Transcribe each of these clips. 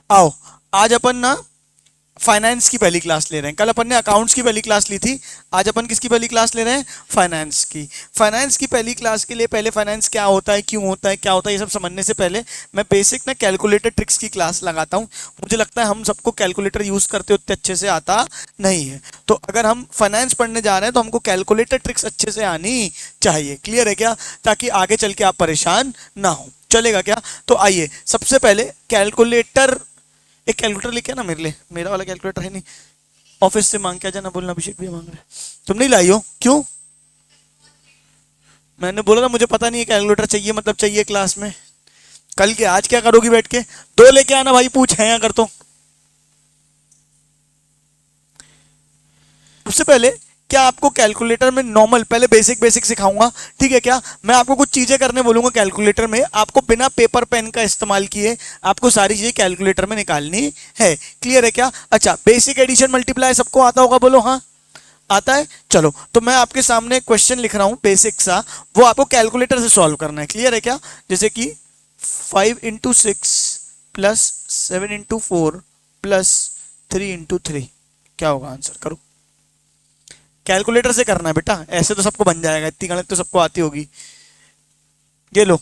आओ, आज अपन ना फाइनेंस की पहली क्लास ले रहे हैं। कल अपन ने अकाउंट्स की पहली क्लास ली थी, आज अपन किसकी पहली क्लास ले रहे हैं? फाइनेंस की। फाइनेंस की पहली क्लास के लिए पहले फाइनेंस क्या होता है, क्यों होता है, क्या होता है, ये सब समझने से पहले मैं बेसिक ना कैलकुलेटर ट्रिक्स की क्लास लगाता हूँ। मुझे लगता है हम सबको कैलकुलेटर यूज करते उतने अच्छे से आता नहीं है, तो अगर हम फाइनेंस पढ़ने जा रहे हैं तो हमको कैलकुलेटर ट्रिक्स अच्छे से आनी चाहिए। क्लियर है क्या? ताकि आगे चल के आप परेशान ना हो। चलेगा क्या? तो आइए सबसे पहले कैलकुलेटर, एक कैलकुलेटर लेके आना मेरे लिए, मेरा वाला कैलकुलेटर है नहीं, ऑफिस से मांग के आ जाना, बोलना अभिषेक भैया मांग रहे हैं। तुम नहीं लाई हो क्यों? मैंने बोला ना मुझे पता नहीं है, कैलकुलेटर चाहिए मतलब चाहिए क्लास में। कल के आज क्या करोगी बैठ के? दो लेके आना भाई, पूछ है अगर तो। सबसे पहले क्या आपको कैलकुलेटर में नॉर्मल पहले बेसिक बेसिक सिखाऊंगा, ठीक है क्या? मैं आपको कुछ चीजें करने बोलूंगा कैलकुलेटर में, आपको बिना पेपर पेन का इस्तेमाल किए आपको सारी चीजें कैलकुलेटर में निकालनी है। क्लियर है क्या? अच्छा, बेसिक एडिशन मल्टीप्लाई सबको आता होगा, बोलो हाँ। आता है? चलो तो मैं आपके सामने क्वेश्चन लिख रहा हूं बेसिक सा, वो आपको कैलकुलेटर से सॉल्व करना है। क्लियर है क्या? जैसे कि 5 × 6 प्लस 7 × 4 प्लस 3 × 3, क्या होगा आंसर? करो। कैलकुलेटर से करना है बेटा, ऐसे तो सबको बन जाएगा, इतनी गणित तो सबको आती होगी। ये लो।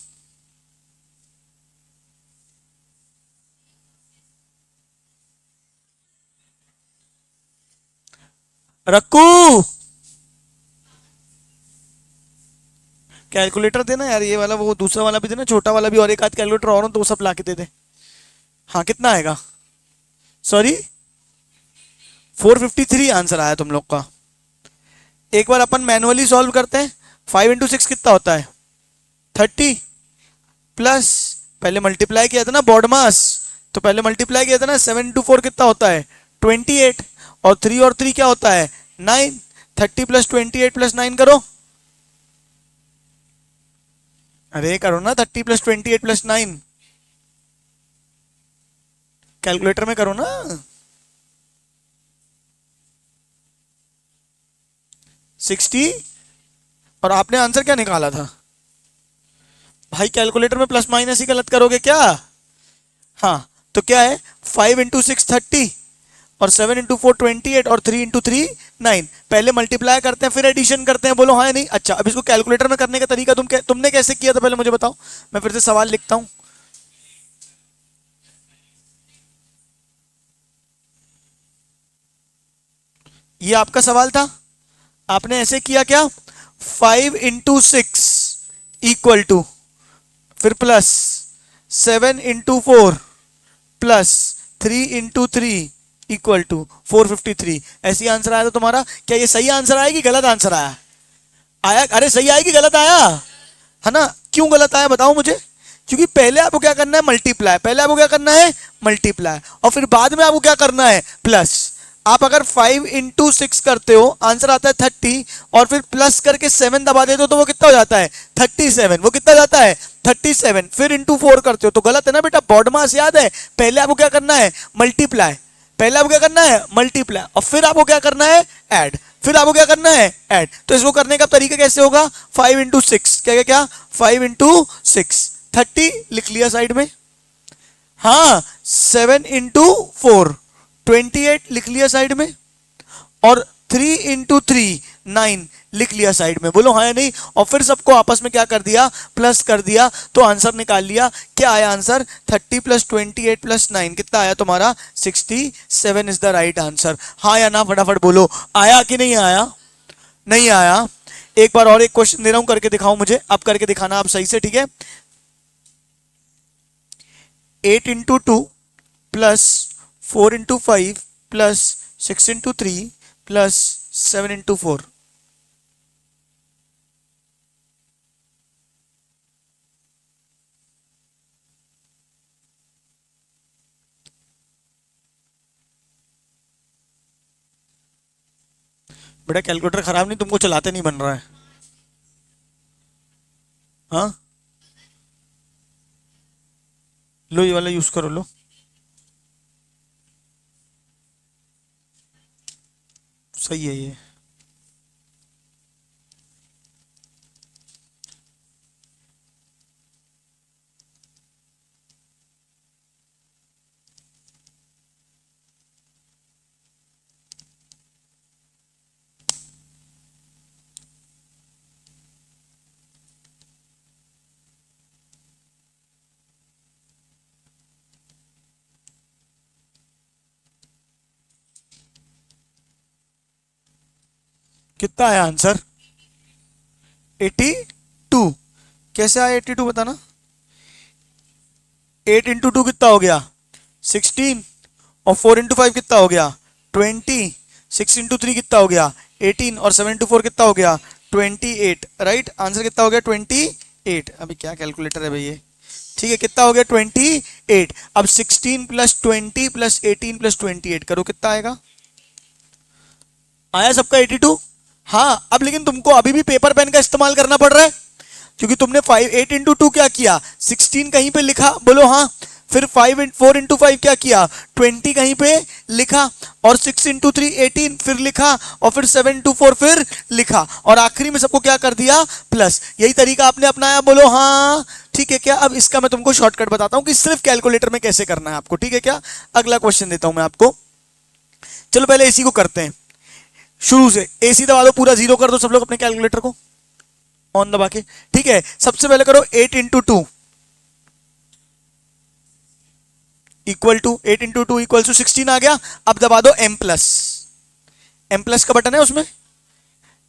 रक्कू, कैलकुलेटर देना यार, ये वाला, वो दूसरा वाला भी देना, छोटा वाला भी, और एक आध कैलकुलेटर और हो तो वो सब ला के दे दे। हाँ, कितना आएगा? सॉरी, 453 आंसर आया तुम लोग का। एक बार अपन मैनुअली सॉल्व करते हैं। 5 × 6 कितना होता है? 30 प्लस, पहले मल्टीप्लाई किया था ना बॉड मास, तो पहले मल्टीप्लाई किया था ना। 7 × 4 कितना होता है? 28, और 3 क्या होता है? 9। 30 प्लस 28 प्लस 9 करो। अरे करो ना, 30 + 28 + 9, कैलकुलेटर में करो ना। 60। और आपने आंसर क्या निकाला था? भाई कैलकुलेटर में प्लस माइनस ही गलत करोगे क्या? हाँ, तो क्या है? 5 × 6 30, और 7 × 4 28, और 3 × 3 9। पहले मल्टीप्लाई करते हैं फिर एडिशन करते हैं, बोलो हाँ या नहीं? अच्छा, अब इसको कैलकुलेटर में करने का तरीका तुमने कैसे किया था पहले मुझे बताओ, मैं फिर से सवाल लिखता हूं। ये आपका सवाल था, आपने ऐसे किया क्या? 5 × 6 इक्वल टू, फिर प्लस 7 × 4 प्लस 3 × 3 इक्वल टू 453। ऐसी आंसर आया था तुम्हारा। क्या ये सही आंसर आया कि गलत आंसर आया? आया? अरे सही आया कि गलत आया? है ना? क्यों गलत आया बताओ मुझे। क्योंकि पहले आपको क्या करना है? मल्टीप्लाई। पहले आपको क्या करना है? मल्टीप्लाई, और फिर बाद में आपको क्या करना है? प्लस। आप अगर 5 × 6 करते हो, आंसर आता है 30, और फिर प्लस करके 7 दबा देते हो तो वो कितना हो जाता है? 37। वो कितना जाता है? 37। फिर इंटू 4 करते हो तो गलत है ना बेटा, बॉड मास याद है। पहले आपको क्या करना है? मल्टीप्लाई। पहले आपको क्या करना है? मल्टीप्लाई, और फिर आपको क्या करना है? ऐड। फिर आपको क्या करना है? ऐड। तो इसको करने का तरीका कैसे होगा? 5 × 6, क्या क्या क्या? 5 × 6 30 लिख लिया साइड में। हाँ, 7 × 4 28 लिख लिया साइड में, और 3 × 3 9 लिख लिया साइड में, बोलो हाँ या नहीं? और फिर सबको आपस में क्या कर दिया? प्लस कर दिया, तो आंसर निकाल लिया। क्या आया आंसर? 30 + 28 + 9 कितना आया तुम्हारा? 67 इज द राइट आंसर। हाँ या ना फटाफट बोलो, आया कि नहीं आया? नहीं आया। एक बार और एक क्वेश्चन दे रहा हूं, करके दिखाओ मुझे, अब करके दिखाना आप सही से, ठीक है? 8 × 2 प्लस 4 × 5 प्लस 6 × 3 प्लस 7 × 4। बेटा कैलकुलेटर खराब नहीं, तुमको चलाते नहीं बन रहा है। हाँ, लो ये वाला यूज करो, लो। सही है ये। कितना आया आंसर? 82। कैसे आया 82 बताना? 8 इंटू 2 कितना हो गया? 16। और 4 इंटू 5 कितना हो गया? 20। 6 इंटू 3 कितना हो गया? 18। और 7 इंटू 4 कितना हो गया? 28। राइट, आंसर कितना हो गया? 28। अभी क्या कैलकुलेटर है भाई ये? ठीक है, कितना हो गया? 28। अब 16 प्लस 20 प्लस 18 प्लस 28 करो, कितना आएगा? आया सबका 82? हाँ, अब लेकिन तुमको अभी भी पेपर पेन का इस्तेमाल करना पड़ रहा है, क्योंकि तुमने 8 इंटू 2 क्या किया? 16 कहीं पे लिखा, बोलो हाँ। फिर 4 इंटू 5 क्या किया? 20 कहीं पे लिखा। और 6 इंटू 3 18 फिर लिखा। और फिर 7 इंटू 4 फिर लिखा। और आखिरी में सबको क्या कर दिया? प्लस। यही तरीका आपने अपनाया, बोलो हाँ। ठीक है क्या? अब इसका मैं तुमको शॉर्टकट बताता हूं कि सिर्फ कैलकुलेटर में कैसे करना है आपको। ठीक है क्या? अगला क्वेश्चन देता हूं मैं आपको। चलो पहले इसी को करते हैं शुरू से। एसी दबा दो, पूरा जीरो कर दो सब लोग अपने कैलकुलेटर को ऑन दबा के। ठीक है, सबसे पहले करो 8 into 2 equal to 8 into 2 equal to 16 आ गया। अब दबा दो एम प्लस। एम प्लस का बटन है उसमें,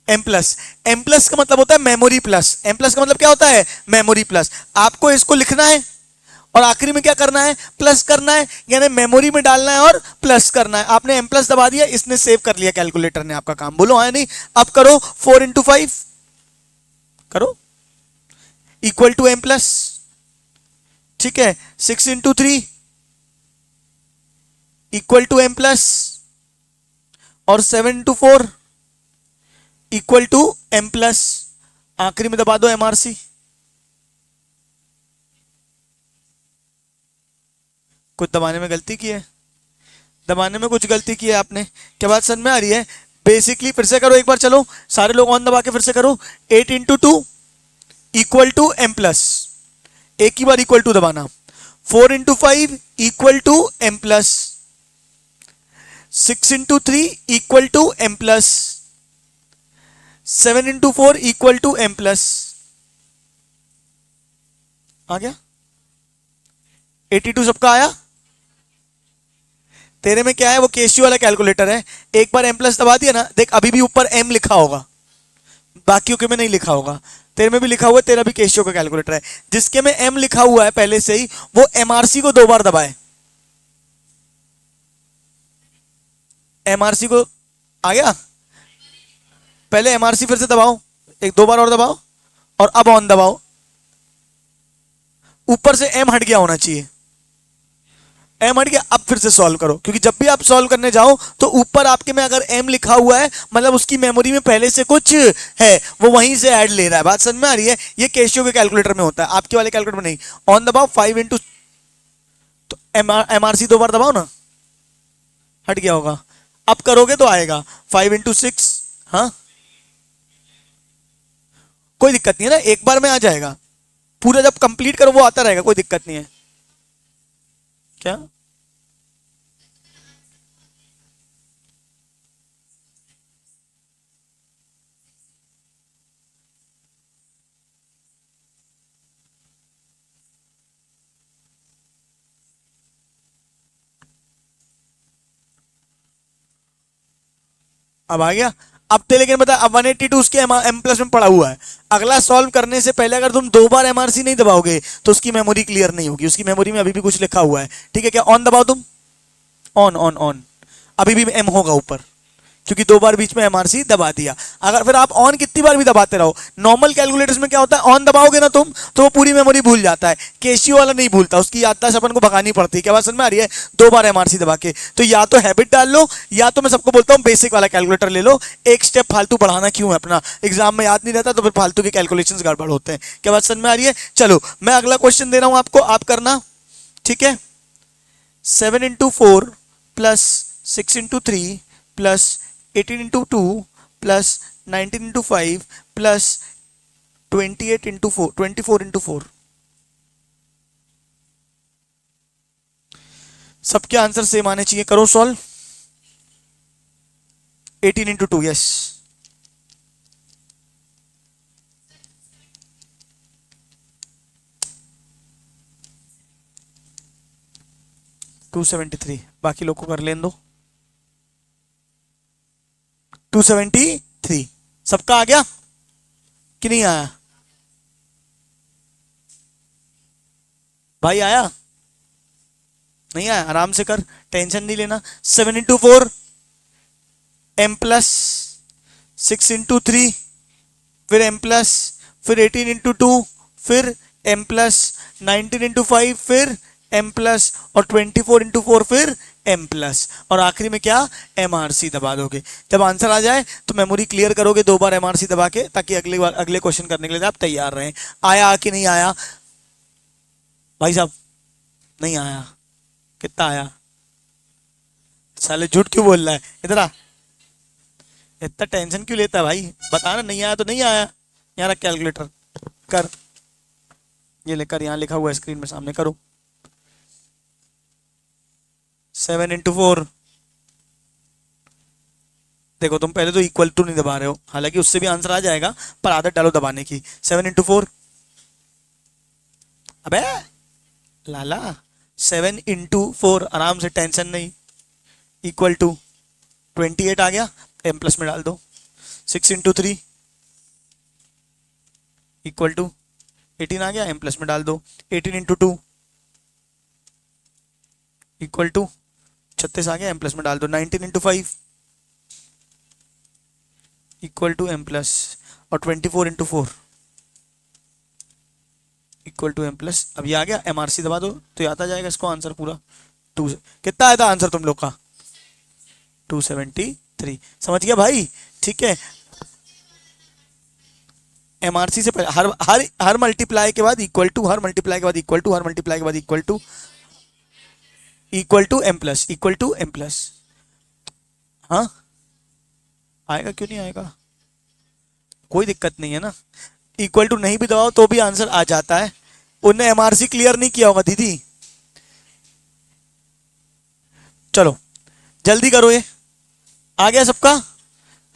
एम प्लस। एम प्लस का मतलब होता है मेमोरी प्लस। एम प्लस का मतलब क्या होता है? Memory plus. आपको इसको लिखना है और आखिरी में क्या करना है? प्लस करना है, यानी मेमोरी में डालना है और प्लस करना है। आपने एम प्लस दबा दिया, इसने सेव कर लिया कैलकुलेटर ने आपका काम, बोलो हाँ नहीं? अब करो 4 इंटू 5 करो इक्वल टू एम प्लस। ठीक है, 6 into 3 equal to M plus. और 7 into 4 equal to M plus. आखिरी में दबा दो एमआरसी। कुछ दबाने में गलती की है? दबाने में कुछ गलती की है आपने? क्या बात समझ में आ रही है? बेसिकली फिर से करो एक बार, चलो सारे लोग ऑन दबा के फिर से करो। 8 into 2 equal to M plus, एक ही बार इक्वल टू दबाना। 4 into 5 equal to M plus. 6 into 3 equal to M plus. 7 into 4 equal to M plus. आ गया? 82 सबका आया? तेरे में क्या है? वो केशियो वाला कैलकुलेटर है। एक बार एम प्लस दबा दिया ना, देख अभी भी ऊपर एम लिखा होगा, बाकियों के में नहीं लिखा होगा। तेरे में भी लिखा हुआ है, तेरा भी केशियो का कैलकुलेटर है। जिसके में एम लिखा हुआ है पहले से ही, वो एमआरसी को 2 बार दबाए। एमआरसी को आ गया? पहले एमआरसी फिर से दबाओ, एक 2 बार और दबाओ, और अब ऑन दबाओ। ऊपर से एम हट गया होना चाहिए। एम हट गया, अब फिर से सॉल्व करो, क्योंकि जब भी आप सॉल्व करने जाओ तो ऊपर आपके में अगर एम लिखा हुआ है, मतलब उसकी मेमोरी में पहले से कुछ है, वो वहीं से ऐड ले रहा है। बात समझ में आ रही है? ये कैशियो के कैलकुलेटर में होता है, आपके वाले कैलकुलेटर में नहीं। ऑन दबाओ 5 इंटू, तो एमआरसी 2 बार दबाओ ना, हट गया होगा। अब करोगे तो आएगा 5 इंटू 6। हाँ, कोई दिक्कत नहीं है ना, एक बार में आ जाएगा। पूरा जब कंप्लीट करो वो आता रहेगा, कोई दिक्कत नहीं है। क्या? अब आ गया? अब तो लेकिन बता, अब 182 उसके एम प्लस में पड़ा हुआ है। अगला सॉल्व करने से पहले अगर तुम 2 बार एमआरसी नहीं दबाओगे तो उसकी मेमोरी क्लियर नहीं होगी। उसकी मेमोरी में अभी भी कुछ लिखा हुआ है। ठीक है क्या? ऑन दबाओ तुम, ऑन ऑन ऑन। अभी भी एम होगा ऊपर, क्योंकि 2 बार बीच में एमआरसी दबा दिया। अगर फिर आप ऑन कितनी बार भी दबाते रहो, नॉर्मल कैलकुलेटर्स में क्या होता है, ऑन दबाओगे ना तुम तो वो पूरी मेमोरी भूल जाता है। केशियो वाला नहीं भूलता, उसकी याददाश्त अपन को भगानी पड़ती है। क्या बात समझ में आ रही है? 2 बार एमआरसी दबा के। तो या तो हैबिट डाल लो, या तो मैं सबको बोलता हूँ बेसिक वाला कैलकुलेटर ले लो। एक स्टेप फालतू बढ़ाना क्यों है अपना? एग्जाम में याद नहीं रहता तो फिर फालतू के कैलकुलेशन गड़बड़ होते हैं। क्या बात समझ में आ रही है? चलो मैं अगला क्वेश्चन दे रहा हूं आपको, आप करना। ठीक है, 7 into 4 plus 6 into 3 plus 18 into 2 plus 19 into 5 plus 28 into 4, 24 into 4। सबके आंसर सेम आने चाहिए, करो सॉल्व। 18 into 2, yes. टू 273, बाकी लोग को कर लेने दो। 273। सबका आ गया कि नहीं आया? भाई आया? नहीं आया? आराम से कर, टेंशन नहीं लेना। 7 into 4 m प्लस 6 into 3, फिर m प्लस, फिर 18 into 2, फिर m प्लस 19 into 5, फिर m प्लस, और 24 into 4, फिर m प्लस, और आखिरी में क्या? MRC दबा दोगे। जब आंसर आ जाए तो मेमोरी क्लियर करोगे 2 बार MRC दबा के, ताकि अगली बार अगले क्वेश्चन करने के लिए आप तैयार रहें। आया कि नहीं आया भाई साहब? नहीं आया? कितना आया? साले झूठ क्यों बोल रहा है? इधर आ, इतना टेंशन क्यों लेता है भाई? बताना नहीं आया तो नहीं आया। यहाँ रख कैलकुलेटर, कर, ये लेकर, यहाँ लिखा हुआ है स्क्रीन में सामने, करो। 7 into 4, देखो तुम पहले तो इक्वल टू नहीं दबा रहे हो, हालांकि उससे भी आंसर आ जाएगा, पर आदत डालो दबाने की। 7 into 4, अबे लाला, 7 into 4, आराम से, टेंशन नहीं, इक्वल टू 28 आ गया, m प्लस में डाल दो। 6 into 3 इक्वल टू 18 आ गया, m प्लस में डाल दो। 18 into 2 इक्वल टू 36 आ गया, m प्लस में डाल दो। 19 into 5 equal to m plus, और 24 into 4 equal to m plus. अब ये आ गया, MRC दबा दो तो ये आता जाएगा इसको आंसर पूरा। 2, कितना आया था आंसर तुम लोग का? 273। समझ गया भाई? ठीक है, MRC से पहले हर हर हर मल्टीप्लाई के बाद इक्वल टू, हर मल्टीप्लाई के बाद इक्वल टू, हर मल्टीप्लाई के बाद equal to, equal to m plus, equal to m plus. हाँ आएगा, क्यों नहीं आएगा? कोई दिक्कत नहीं है ना, इक्वल टू नहीं भी दबाओ तो भी आंसर आ जाता है। उनने MRC क्लियर नहीं किया होगा दीदी। चलो जल्दी करो, ये आ गया सबका?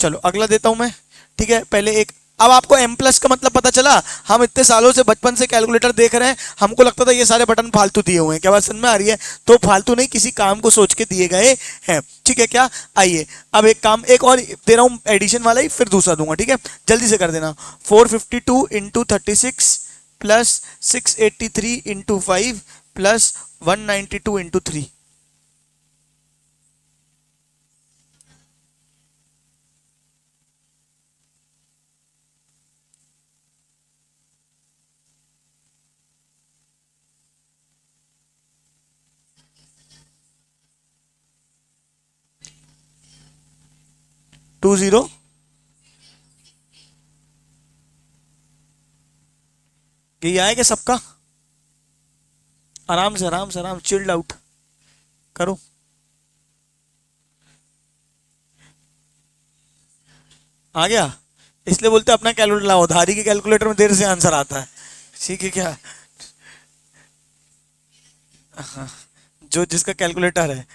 चलो अगला देता हूं मैं। ठीक है, पहले एक, अब आपको m प्लस का मतलब पता चला। हम इतने सालों से बचपन से कैलकुलेटर देख रहे हैं, हमको लगता था ये सारे बटन फालतू दिए हुए हैं। क्या बात समझ में आ रही है? तो फालतू नहीं, किसी काम को सोच के दिए गए हैं। ठीक है क्या? आइए अब एक काम, एक और दे रहा हूं एडिशन वाला ही, फिर दूसरा दूंगा। ठीक है, जल्दी से कर देना। 452 into 36 plus 683 into 5 plus 192 into 3। 20, यही आएगा सबका? आराम से आराम से, आराम, चिल्ड आउट करो। आ गया? इसलिए बोलते हैं अपना कैलकुलेटर लाओ, धारी के कैलकुलेटर में देर से आंसर आता है। ठीक है क्या? हाँ, जो जिसका कैलकुलेटर है।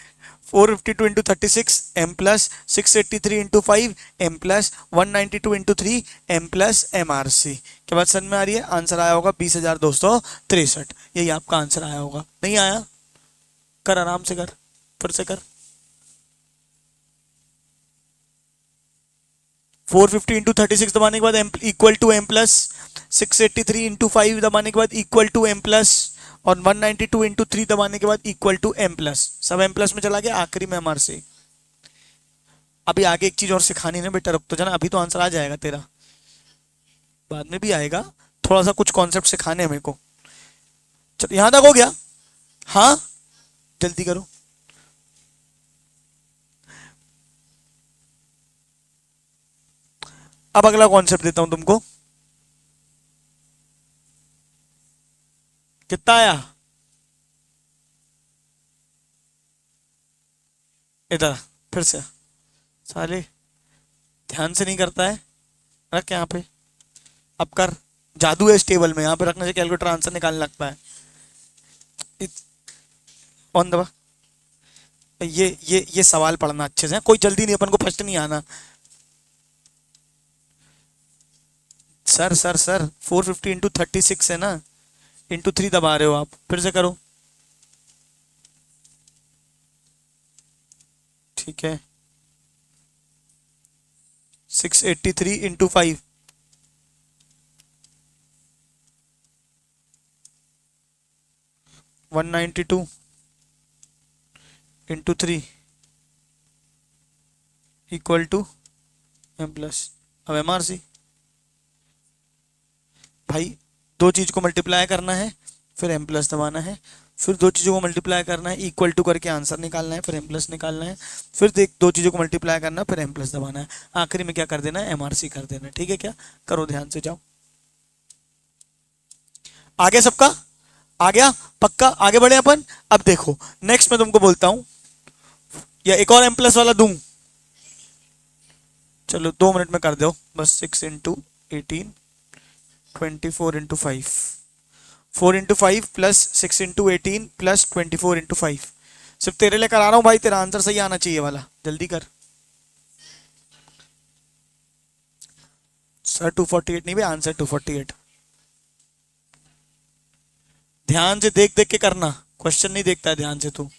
452 into 36 m plus 683 into 5 m plus 192 into 3 m plus MRC। क्या बात समझ में आ रही है? आंसर आया होगा 20,263। यही आपका आंसर आया होगा। नहीं आया? कर, आराम से कर, फिर से कर। 450 into 36 दबाने के बाद m equal to m plus, 683 into 5 दबाने के बाद इक्वल टू m प्लस, और 192 into 3 दबाने के बाद इक्वल टू m प्लस। सब m प्लस में चला गया, आखिरी में MRC। अभी आगे एक चीज और सिखानी है बेटा, रुक तो जाना, अभी तो आंसर आ जाएगा तेरा, बाद में भी आएगा। थोड़ा सा कुछ कॉन्सेप्ट सिखाने हैं मेरे को। चल यहां तक हो गया? हाँ जल्दी करो। अब अगला कॉन्सेप्ट देता हूं तुमको। कितना आया? इधर फिर से, साले ध्यान से नहीं करता है। रख यहाँ पे, अब कर। जादू है इस टेबल में, यहाँ पे रखने से कैलकुलेटर आंसर निकालने लगता है। ऑन दबा। ये सवाल पढ़ना अच्छे से, कोई जल्दी नहीं, अपन को फर्स्ट नहीं आना। सर सर सर 450 into 36 है ना, into 3 दबा रहे हो आप, फिर से करो। ठीक है, 683 into 5, 192 into 3 equal to M plus. अब एम आर सी भाई, दो चीज को मल्टीप्लाई करना है, फिर एम प्लस दबाना है, फिर दो चीज़ों को मल्टीप्लाई करना है, इक्वल टू करके आंसर निकालना है, फिर एम प्लस निकालना है, फिर देख दो चीज़ों को मल्टीप्लाई करना है, फिर एम प्लस दबाना है, आखिरी में क्या कर देना है, एमआरसी कर देना है। ठीक है क्या? करो ध्यान से, जाओ। आ गया सबका? आ गया? पक्का? आगे बढ़े अपन। अब देखो नेक्स्ट मैं तुमको बोलता हूं, या एक और एम प्लस वाला दूं? चलो 2 मिनट में कर दो बस। 6 × 18 24 × 5, 4 × 5 प्लस 6 × 18 प्लस 24 × 5। सिर्फ तेरे लिए करा रहा हूं भाई, तेरा आंसर सही आना चाहिए वाला, जल्दी कर सर। 248 नहीं भाई, आंसर 248। ध्यान से देख देख के करना, क्वेश्चन नहीं देखता है ध्यान से तू।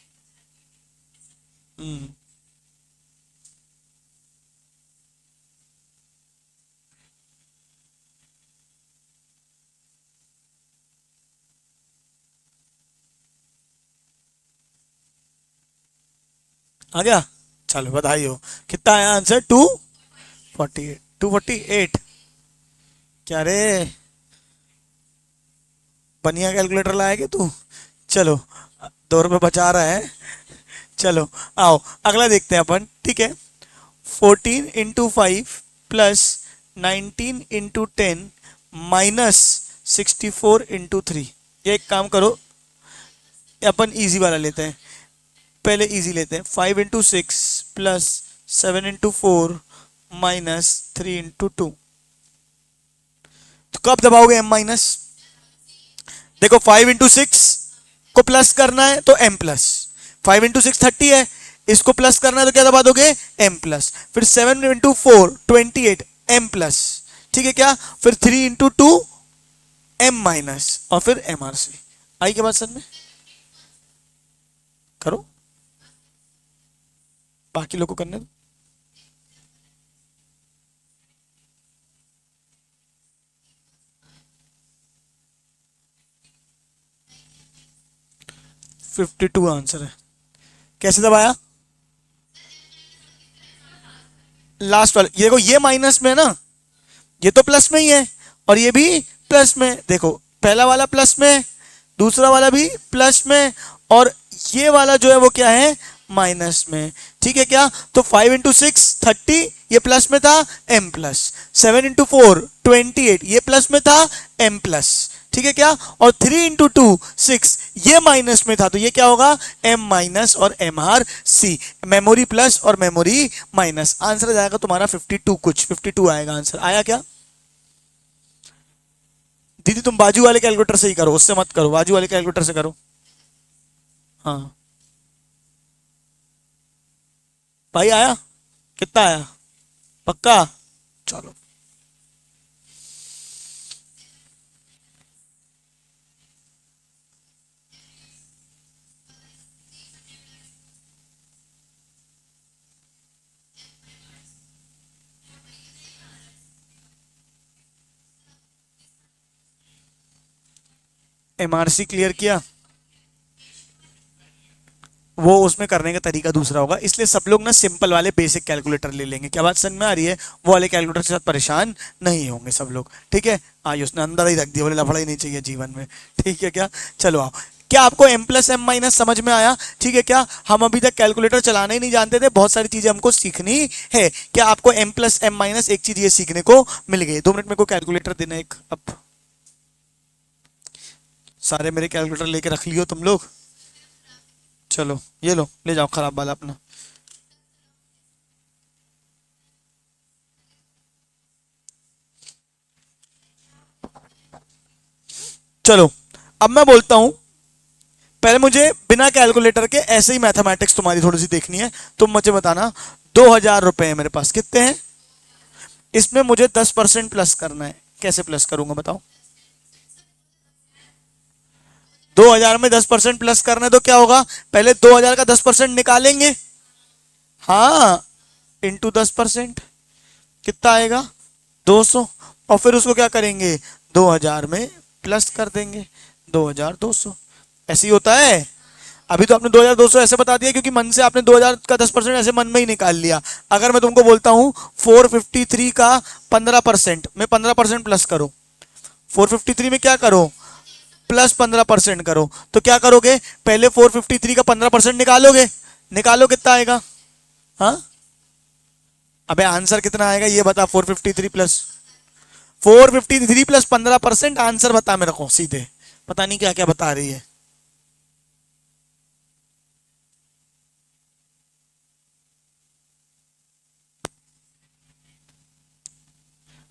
आ गया? चलो बधाई हो। कितना आया आंसर? 248। 248 क्या रे, बढ़िया कैलकुलेटर लाया क्या तू? चलो 2 रुपये बचा रहा है। चलो आओ अगला देखते हैं अपन। ठीक है, 14 × 5 प्लस 19 × 10 माइनस 64 × 3। ये एक काम करो, अपन इजी वाला लेते हैं, पहले इजी लेते हैं। 5 × 6 प्लस 7 × 4 माइनस 3 × 2। तो कब दबाओगे एम माइनस? देखो 5 × 6 को प्लस करना है तो एम प्लस, 5 × 6 30 है, इसको प्लस करना है तो क्या दबा दोगे? M plus. फिर 7 × 4 28 एम प्लस। ठीक है क्या? फिर 3 × 2 एम माइनस, और फिर एम आर सी। आई के बाद सर में करो, बाकी लोग को करने दो। $52 आंसर है। कैसे दबाया? लास्ट वाले, ये देखो ये माइनस में है ना, ये तो प्लस में ही है, और ये भी प्लस में। देखो पहला वाला प्लस में, दूसरा वाला भी प्लस में, और ये वाला जो है वो क्या है? माइनस में। ठीक है क्या? तो 5 × 6 30, ये प्लस में था, एम प्लस। 7 × 4 28, ये प्लस में था, एम प्लस। ठीक है क्या? और 3 × 2 6, ये माइनस में था, तो ये क्या होगा? एम माइनस और M R C, memory plus और मेमोरी माइनस। आंसर जाएगा तुम्हारा 52, कुछ 52 आएगा आंसर। आया क्या? दीदी तुम बाजू वाले कैलकुलेटर से ही करो, उससे मत करो, बाजू वाले कैलकुलेटर से करो। हाँ भाई आया? कितना आया? पक्का? चलो एमआरसी क्लियर किया? वो उसमें करने का तरीका दूसरा होगा, इसलिए सब लोग ना सिंपल वाले बेसिक कैलकुलेटर ले लेंगे। क्या बात समझ में आ रही है? वो वाले कैलकुलेटर के साथ परेशान नहीं होंगे सब लोग। ठीक है? आज उसने अंदर ही रख दिया, बोले लफड़ा ही नहीं चाहिए जीवन में। ठीक है क्या? चलो आओ। क्या आपको एम प्लस एम माइनस समझ में आया? ठीक है क्या? हम अभी तक कैलकुलेटर चलाना ही नहीं जानते थे, बहुत सारी चीजें हमको सीखनी है। क्या आपको एम प्लस एम माइनस एक चीज ये सीखने को मिल गई? 2 मिनट में को कैलकुलेटर देना एक। अब सारे मेरे कैलकुलेटर लेके रख लियो तुम लोग। चलो ये लो, ले जाओ खराब वाला अपना। चलो अब मैं बोलता हूं, पहले मुझे बिना कैलकुलेटर के ऐसे ही मैथमेटिक्स तुम्हारी थोड़ी सी देखनी है। तुम मुझे बताना, 2,000 रुपए है मेरे पास, कितने हैं? इसमें मुझे 10% प्लस करना है। कैसे प्लस करूंगा बताओ? 2,000 में 10% प्लस करना है तो क्या होगा? पहले 2,000 का 10% निकालेंगे, हाँ, इंटू 10%। कितना आएगा 200, और फिर उसको क्या करेंगे 2000 में प्लस कर देंगे 2200। ऐसे ही होता है। अभी तो आपने 2200 ऐसे बता दिया क्योंकि मन से आपने 2000 का 10% ऐसे मन में ही निकाल लिया। अगर मैं तुमको बोलता हूं 453 का 15%, मैं 15% प्लस करो, 453 में क्या करो प्लस 15% करो, तो क्या करोगे पहले 453 का 15% निकालोगे, निकालो कितना आएगा। हाँ अबे आंसर कितना आएगा ये बता, 453 प्लस 453 प्लस 15%, आंसर बता मेरे को सीधे। पता नहीं क्या क्या बता रही है।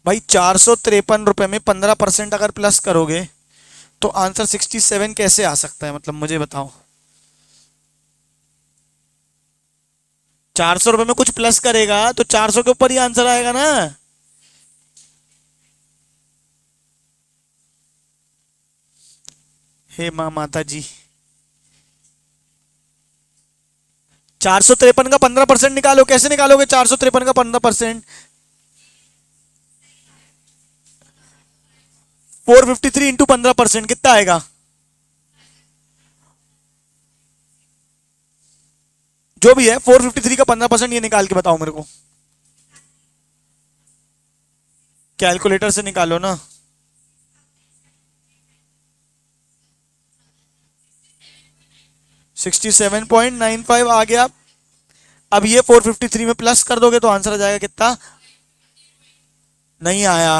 भाई 453 रुपए में 15% अगर प्लस करोगे तो आंसर 67 कैसे आ सकता है, मतलब मुझे बताओ। 400 रुपए में कुछ प्लस करेगा तो 400 के ऊपर ही आंसर आएगा ना। हे माँ माता जी, 453 का 15% निकालो, कैसे निकालोगे 453 का 15%। 453 इंटू 15% कितना आएगा, जो भी है 453 का 15% ये निकाल के बताओ मेरे को, कैलकुलेटर से निकालो ना। 67.95 आ गया। अब ये 453 में प्लस कर दोगे तो आंसर आ जाएगा कितना। नहीं आया,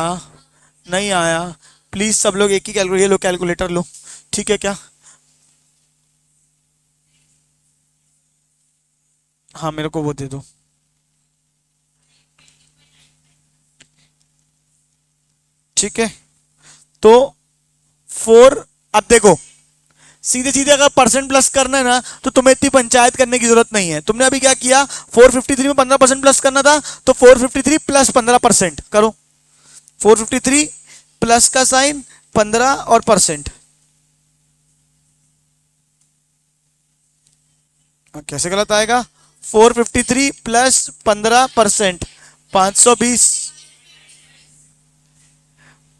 नहीं आया। प्लीज सब लोग एक ही कैलकुलेटर, ये लो कैलकुलेटर लो, ठीक है क्या। हाँ मेरे को वो दे दो। ठीक है तो 4, अब देखो सीधे सीधे अगर परसेंट प्लस करना है ना तो तुम्हें इतनी पंचायत करने की जरूरत नहीं है। तुमने अभी क्या किया 453 में 15% प्लस करना था तो 453 प्लस 15% करो, 453 प्लस का साइन 15 और परसेंट। कैसे गलत आएगा, 453 प्लस 15% 520,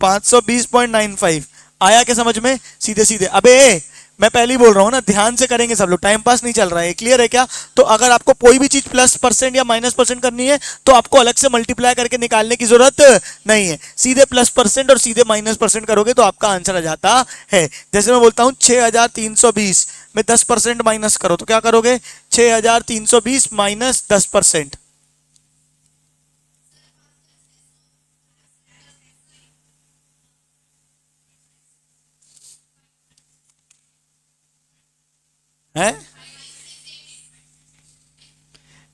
520.95 आया क्या समझ में। सीधे सीधे अबे मैं पहले ही बोल रहा हूं ना, ध्यान से करेंगे सब लोग, टाइम पास नहीं चल रहा है, क्लियर है क्या। तो अगर आपको कोई भी चीज प्लस परसेंट या माइनस परसेंट करनी है तो आपको अलग से मल्टीप्लाई करके निकालने की जरूरत नहीं है, सीधे प्लस परसेंट और सीधे माइनस परसेंट करोगे तो आपका आंसर आ जाता है। जैसे मैं बोलता हूं 6320 में 10% माइनस करो तो क्या करोगे 6320 माइनस 10%। है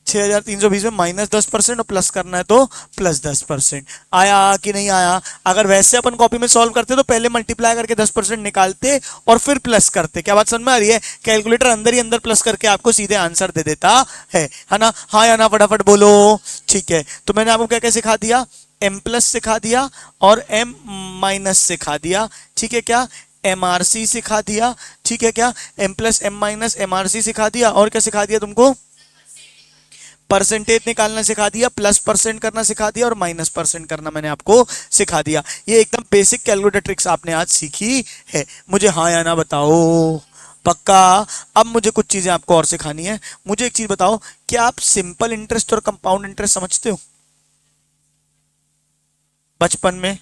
6320 में माइनस 10% और प्लस करना है तो प्लस 10%। आया कि नहीं आया। अगर वैसे अपन कॉपी में सॉल्व करते तो पहले मल्टीप्लाई करके 10% निकालते और फिर प्लस करते। क्या बात समझ में आ रही है। कैलकुलेटर अंदर ही अंदर प्लस करके आपको सीधे आंसर दे देता है ना। हाँ या ना फटाफट बोलो। ठीक है तो मैंने आपको क्या क्या सिखा दिया, एम प्लस सिखा दिया और एम माइनस सिखा दिया, ठीक है क्या। एमआरसी सिखा दिया, ठीक है क्या। M plus M minus MRC सिखा दिया, और क्या सिखा दिया तुमको, परसेंटेज निकालना सिखा दिया, प्लस परसेंट करना सिखा दिया और माइनस परसेंट करना मैंने आपको सिखा दिया। ये एकदम बेसिक कैलकुलेटर ट्रिक्स आपने आज सीखी है। मुझे हाँ या ना बताओ, पक्का। अब मुझे कुछ चीजें आपको और सिखानी है। मुझे एक चीज बताओ, क्या आप सिंपल इंटरेस्ट और कंपाउंड इंटरेस्ट समझते हो बचपन में,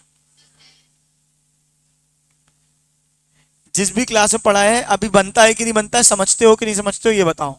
जिस भी क्लास में पढ़ा है, अभी बनता है कि नहीं बनता है, समझते हो कि नहीं समझते हो ये बताओ।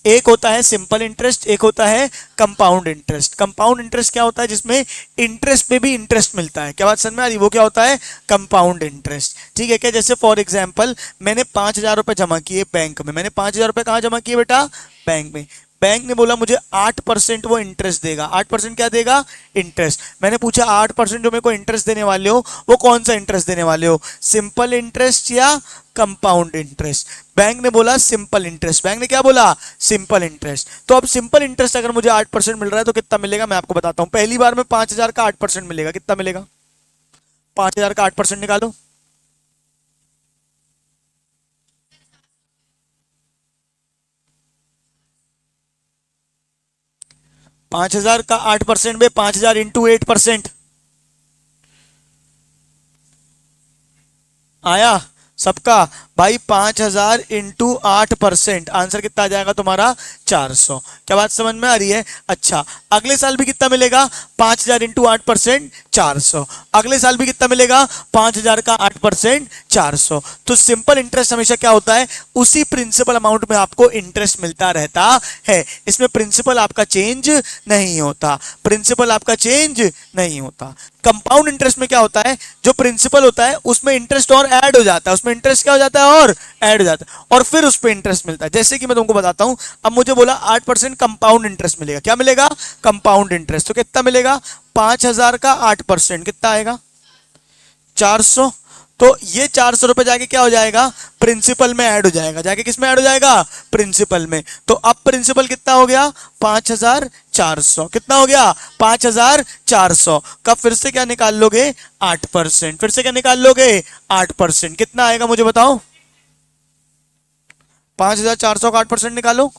एक होता है सिंपल इंटरेस्ट, एक होता है कंपाउंड इंटरेस्ट। कंपाउंड इंटरेस्ट क्या होता है, जिसमें इंटरेस्ट पे भी इंटरेस्ट मिलता है। क्या बात समझ में आ रही, वो क्या होता है कंपाउंड इंटरेस्ट। ठीक है क्या। जैसे फॉर एग्जांपल मैंने 5000 रुपए जमा किए बैंक में, मैंने 5000 रुपए कहाँ जमा किए बेटा, बैंक में। बैंक ने बोला मुझे 8% वो इंटरेस्ट देगा। 8% क्या देगा, इंटरेस्ट। मैंने पूछा 8% जो मेरे को इंटरेस्ट देने वाले हो वो कौन सा इंटरेस्ट देने वाले हो, सिंपल इंटरेस्ट या कंपाउंड इंटरेस्ट। बैंक ने बोला सिंपल इंटरेस्ट, बैंक ने क्या बोला सिंपल इंटरेस्ट। तो अब सिंपल इंटरेस्ट अगर मुझे 8% मिल रहा है तो कितना मिलेगा मैं आपको बताता हूं। पहली बार में 5000 का 8% मिलेगा, कितना मिलेगा, 5000 का 8% निकालो। 5,000 का 8% में 5,000 इंटू 8%। आया सबका भाई? 5,000 इंटू 8%, आंसर कितना आ जाएगा तुम्हारा? 400। क्या बात समझ में आ रही है? अच्छा, अगले साल भी कितना मिलेगा? 5,000 इंटू 8%, 400। अगले साल भी कितना मिलेगा? 5,000 का 8%, 400। तो सिंपल इंटरेस्ट हमेशा क्या होता है? उसी प्रिंसिपल अमाउंट में आपको इंटरेस्ट मिलता रहता है। इसमें प्रिंसिपल आपका चेंज नहीं होता, प्रिंसिपल आपका चेंज नहीं होता। कंपाउंड इंटरेस्ट में क्या होता है? जो प्रिंसिपल होता है उसमें इंटरेस्ट और ऐड हो जाता है, उसमें इंटरेस्ट क्या हो जाता है? और ऐड हो जाता है, और फिर उस पर इंटरेस्ट मिलता है। जैसे कि मैं तुमको बताता हूं, अब मुझे बोला 8% कंपाउंड इंटरेस्ट मिलेगा। क्या मिलेगा? Compound interest. तो कितना मिलेगा? 5,000 का 8% कितना आएगा? 400। तो ये 400 रुपए जाके क्या हो जाएगा? प्रिंसिपल में ऐड हो जाएगा। जाके किस में ऐड हो जाएगा? प्रिंसिपल में। तो अब प्रिंसिपल कितना हो गया? 5,400। कितना हो गया? 5,400 का फिर से क्या निकाल लोगे? 8%। फिर से क्या निकाल लोगे? 8%। कितना आएगा मुझे बताओ? 5,400 का 8% निकालो।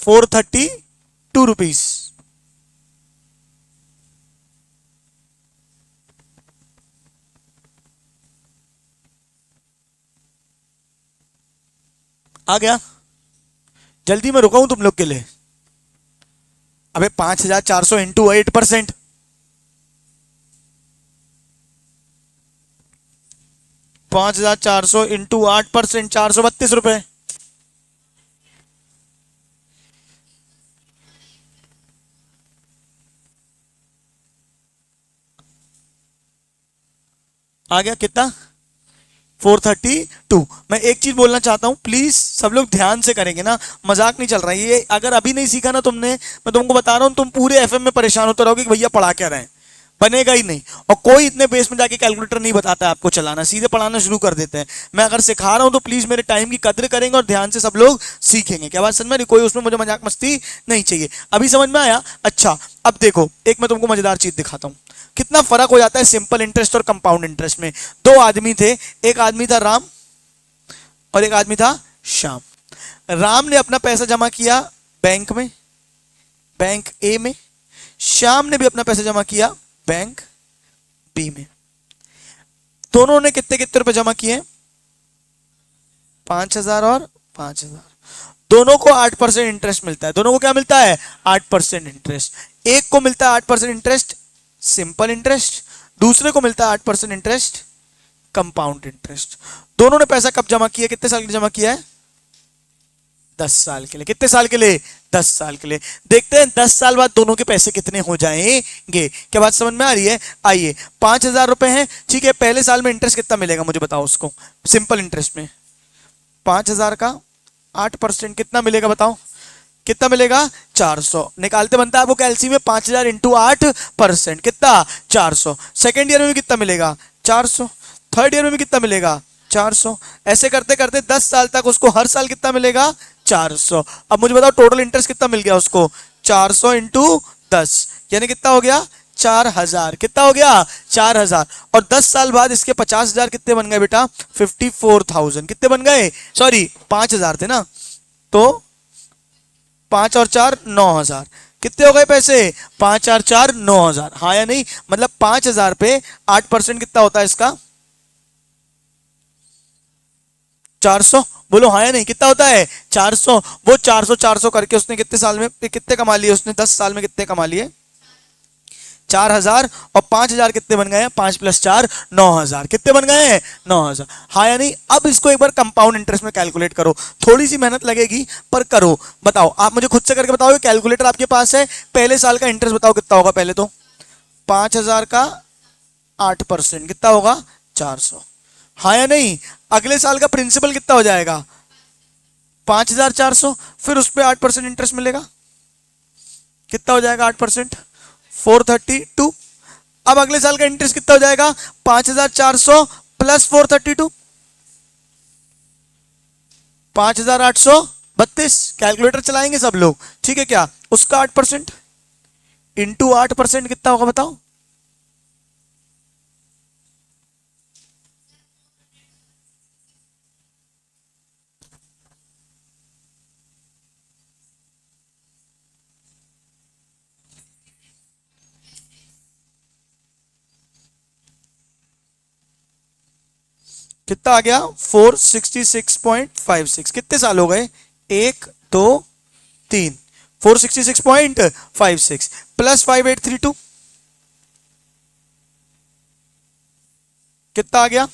432 रुपीज। आ गया? जल्दी में रुका हूं तुम लोग के लिए। अबे 5,400 इंटू 8%, 5,400 इंटू 8%, 432 रुपए। आ गया कितना? 432। मैं एक चीज बोलना चाहता हूं, प्लीज सब लोग ध्यान से करेंगे ना, मजाक नहीं चल रहा है ये। अगर अभी नहीं सीखा ना तुमने, मैं तुमको बता रहा हूं, तुम पूरे एफएम में परेशान होते रहोगे कि भैया पढ़ा क्या रहे हैं, बनेगा ही नहीं। और कोई इतने बेस में जाके कैलकुलेटर नहीं बताता है आपको चलाना, सीधे पढ़ाना शुरू कर देते हैं। मैं अगर सिखा रहा हूं तो प्लीज मेरे टाइम की कद्र करेंगे और ध्यान से सब लोग सीखेंगे। क्या बात समझ में? कोई उसमें मुझे मजाक मस्ती नहीं चाहिए। अभी समझ में आया? अच्छा, अब देखो, एक मैं तुमको मजेदार चीज दिखाता हूं, कितना फर्क हो जाता है सिंपल इंटरेस्ट और कंपाउंड इंटरेस्ट में। दो आदमी थे, एक आदमी था राम और एक आदमी था श्याम। राम ने अपना पैसा जमा किया बैंक में, बैंक ए में। श्याम ने भी अपना पैसा जमा किया बैंक बी में। दोनों ने कितने कितने रुपए जमा किए? 5,000 और 5,000। दोनों को 8% इंटरेस्ट मिलता है। दोनों को क्या मिलता है? 8% इंटरेस्ट। एक को मिलता है 8% इंटरेस्ट सिंपल इंटरेस्ट, दूसरे को मिलता है 8% इंटरेस्ट कंपाउंड इंटरेस्ट। दोनों ने पैसा कब जमा किया? कितने साल के लिए जमा किया है? 10 साल के लिए। कितने साल के लिए? 10 साल के लिए। देखते हैं 10 साल बाद दोनों के पैसे कितने हो जाएंगे। क्या बात समझ में आ रही है? आइए, 5,000 रुपए हैं, ठीक है। पहले साल में इंटरेस्ट कितना मिलेगा मुझे बताओ उसको, सिंपल इंटरेस्ट में। 5,000 का 8% कितना मिलेगा बताओ? कितना मिलेगा? 400। निकालते बनता है आपको कैलसी में 5,000 इंटू 8%, कितना? 400। सेकेंड ईयर में भी कितना मिलेगा? 400। थर्ड ईयर में भी कितना मिलेगा? 400। ऐसे करते करते 10 साल तक उसको हर साल कितना मिलेगा? 400। अब मुझे बताओ टोटल इंटरेस्ट कितना मिल गया उसको? 400 इंटू 10, यानी कितना हो गया? 4,000। कितना हो गया? 4,000। और 10 साल बाद इसके 50,000 कितने बन गए बेटा? 54,000। कितने बन गए? सॉरी, 5,000 थे ना, तो 5 और 4 9,000। कितने हो गए पैसे? 5 और 4 9,000। हाँ या नहीं? मतलब 5,000 पे 8% कितना होता है इसका? 400। बोलो हाँ या नहीं? कितना होता है? 400। वो 400 400 करके उसने कितने साल में कितने कमा लिए? उसने 10 साल में कितने कमा लिए? 4,000। और 5,000 कितने बन गए हैं? 5 + 4 9,000। कितने बन गए हैं? 9,000। हाँ या नहीं? अब इसको एक बार कंपाउंड इंटरेस्ट में कैलकुलेट करो, थोड़ी सी मेहनत लगेगी पर करो। बताओ, आप मुझे खुद से करके बताओ, कैलकुलेटर आपके पास है, पहले साल का इंटरेस्ट बताओ कितना होगा पहले तो? 5,000 का 8% कितना होगा? 400। हाँ या नहीं? अगले साल का प्रिंसिपल कितना हो जाएगा? 5,400। फिर उस पर 8% इंटरेस्ट मिलेगा, कितना हो जाएगा? 8%, 432। अब अगले साल का इंटरेस्ट कितना हो जाएगा? 5,400 प्लस 432, 5,832। कैलकुलेटर चलाएंगे सब लोग, ठीक है क्या? उसका 8% इंटू 8% कितना होगा बताओ? कितना आ गया 466.56। कितने साल हो गए, 1 2 3, 466.56 प्लस 5832 कितना आ गया,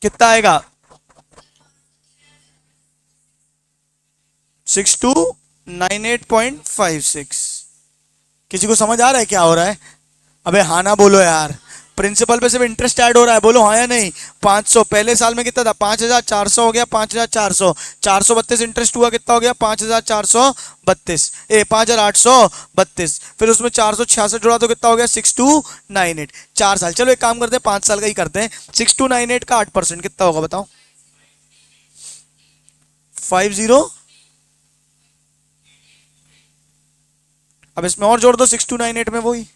कितना आएगा 6298.56। किसी को समझ आ रहा है क्या हो रहा है? अबे हाँ ना बोलो यार, प्रिंसिपल पे सिर्फ इंटरेस्ट ऐड हो रहा है, बोलो हाँ या नहीं। 500 पहले साल में कितना था, 5400 हो गया, 5400, 432 इंटरेस्ट हुआ, कितना हो गया 5432, 5832, फिर उसमें 466 जोड़ा तो कितना हो गया 6298। 4 साल, चलो एक काम करते हैं 5 साल का ही करते हैं। 6298 का 8% कितना होगा बताओ, 50। अब इसमें और जोड़ दो 6298 में वही,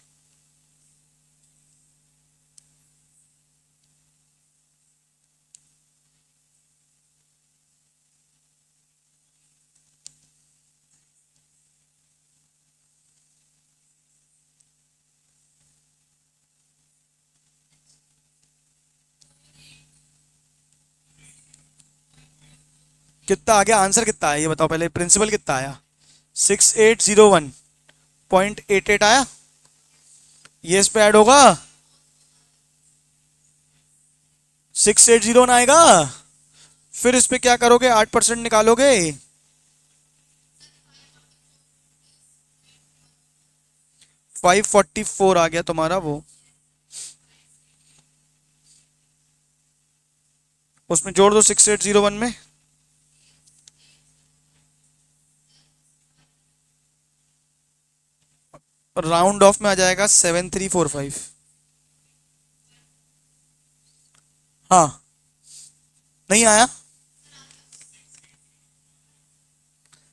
कितना आ गया आंसर, कितना आया ये बताओ पहले, प्रिंसिपल कितना आया 6801.88 आया, ये इस पे ऐड होगा 680 आएगा, फिर इस पे क्या करोगे 8% निकालोगे, 544 आ गया तुम्हारा वो, उसमें जोड़ दो 6801 में, राउंड ऑफ में आ जाएगा 7345। हाँ नहीं आया,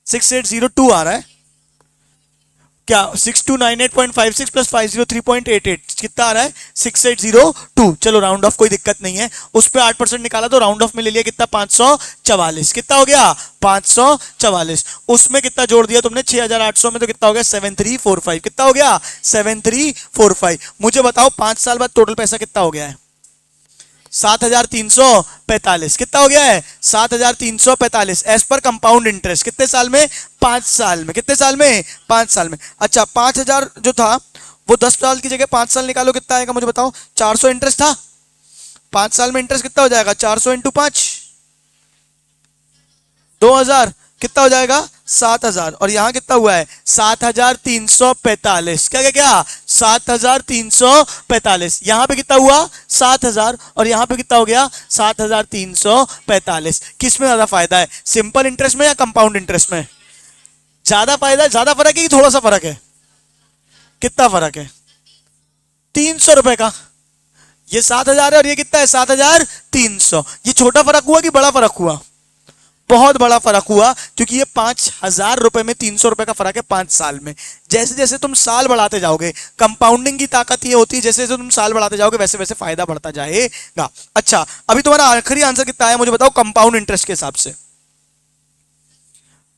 6802 आ रहा है क्या, 6298.56 प्लस 503.88 कितना आ रहा है 6802। चलो राउंड ऑफ, कोई दिक्कत नहीं है, उस पर 8% निकाला तो राउंड ऑफ में ले लिया, कितना 544, कितना हो गया 544, उसमें कितना जोड़ दिया तुमने 6800 में, तो कितना हो गया 7345, कितना हो गया 7345। मुझे बताओ 5 साल बाद टोटल पैसा कितना हो गया है 7345, कितना हो गया है 7345 एज पर कंपाउंड इंटरेस्ट, कितने साल में 5 साल में, कितने साल में 5 साल में। अच्छा 5000 जो था वो 10 साल की जगह 5 साल निकालो, कितना आएगा मुझे बताओ, 400 इंटरेस्ट था, 5 साल में इंटरेस्ट कितना हो जाएगा 400 इंटू 5, 2000, कितना हो जाएगा 7000, और यहां कितना हुआ है 7345, क्या क्या क्या 7345, यहां पे कितना हुआ 7000, और यहां पे कितना हो गया 7345। किस में ज्यादा फायदा है, सिंपल इंटरेस्ट में या कंपाउंड इंटरेस्ट में? ज्यादा फायदा है, ज्यादा फर्क है कि थोड़ा सा फर्क है, कितना फर्क है 300 रुपए का, ये 7000 है और ये कितना है 7300, ये छोटा फर्क हुआ कि बड़ा फर्क हुआ, बहुत बड़ा फर्क हुआ, क्योंकि ये 5000 रुपए में 300 रुपए का फर्क है 5 साल में। जैसे जैसे तुम साल बढ़ाते जाओगे, कंपाउंडिंग की ताकत ये होती है, जैसे जैसे तुम साल बढ़ाते जाओगे वैसे वैसे फायदा बढ़ता जाएगा। अच्छा अभी तुम्हारा आखिरी आंसर कितना आया मुझे बताओ, कंपाउंड इंटरेस्ट के हिसाब से,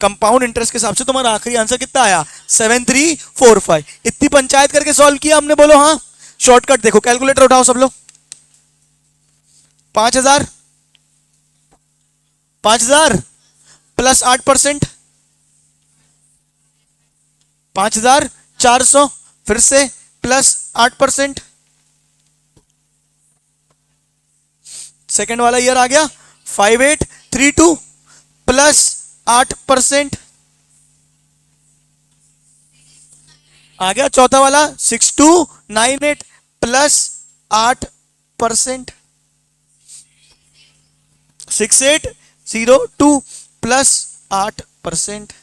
कंपाउंड इंटरेस्ट के हिसाब से तुम्हारा आखिरी आंसर कितना आया 7345। इतनी पंचायत करके सॉल्व किया हमने, बोलो हाँ। शॉर्टकट देखो, कैलकुलेटर उठाओ सब लोग, 5000, 5000 प्लस 8%, 5400, फिर से प्लस 8%, सेकेंड वाला ईयर आ गया 5832 प्लस 8% आ गया, चौथा वाला 6298 प्लस 8%, 6802 प्लस 8%,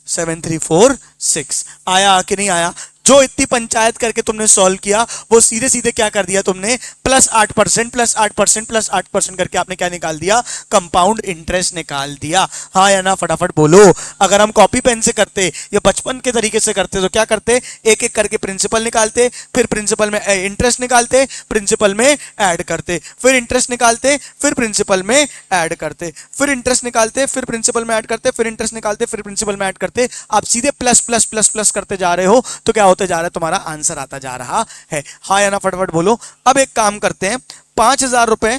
7346 आया कि नहीं आया? जो इतनी पंचायत करके तुमने सॉल्व किया वो सीधे सीधे क्या कर दिया तुमने, +8% +8% +8% करके आपने क्या निकाल दिया, कंपाउंड इंटरेस्ट निकाल दिया। हाँ या ना, फटाफट बोलो। अगर हम कॉपी पेन से करते या बचपन के तरीके से करते तो क्या करते, एक एक करके प्रिंसिपल निकालते, फिर प्रिंसिपल में इंटरेस्ट निकालते, प्रिंसिपल में ऐड करते, फिर इंटरेस्ट निकालते, फिर प्रिंसिपल में ऐड करते, फिर इंटरेस्ट निकालते, फिर प्रिंसिपल में ऐड करते, फिर इंटरेस्ट निकालते, फिर प्रिंसिपल में ऐड करते। आप सीधे प्लस प्लस प्लस प्लस करते जा रहे हो तो क्या होते जा रहा है, तुम्हारा आंसर आता जा रहा है। हाँ या ना, फटाफट बोलो। अब एक काम करते हैं, 5,000 रुपए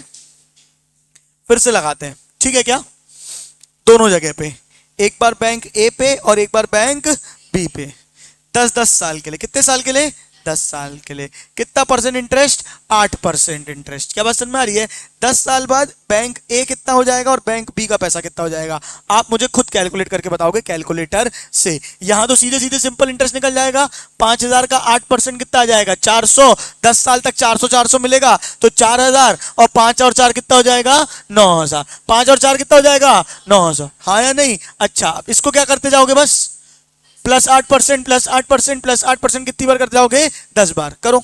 फिर से लगाते हैं, ठीक है क्या, दोनों जगह पे, एक बार बैंक ए पे और एक बार बैंक बी पे, 10-10 साल के लिए। कितने साल के लिए, 10 साल के लिए। कितना परसेंट इंटरेस्ट, 8% इंटरेस्ट। क्या बात समझ में आ रही है। 10 साल बाद बैंक ए कितना हो जाएगा और बैंक बी का पैसा कितना हो जाएगा, आप मुझे खुद कैलकुलेट करके बताओगे कैलकुलेटर से। यहां तो सीधे सीधे सिंपल इंटरेस्ट निकल जाएगा। 5,000 का 8% कितना आ जाएगा, 400। 10 साल तक 400 मिलेगा तो 4,000, और 5 और 4 कितना हो जाएगा, 9,000। 5 और 4 कितना हो जाएगा, 9,000। हाँ या नहीं। अच्छा, इसको क्या करते जाओगे, बस +8% +8% +8% कितनी बार करते जाओगे, 10 बार। करो।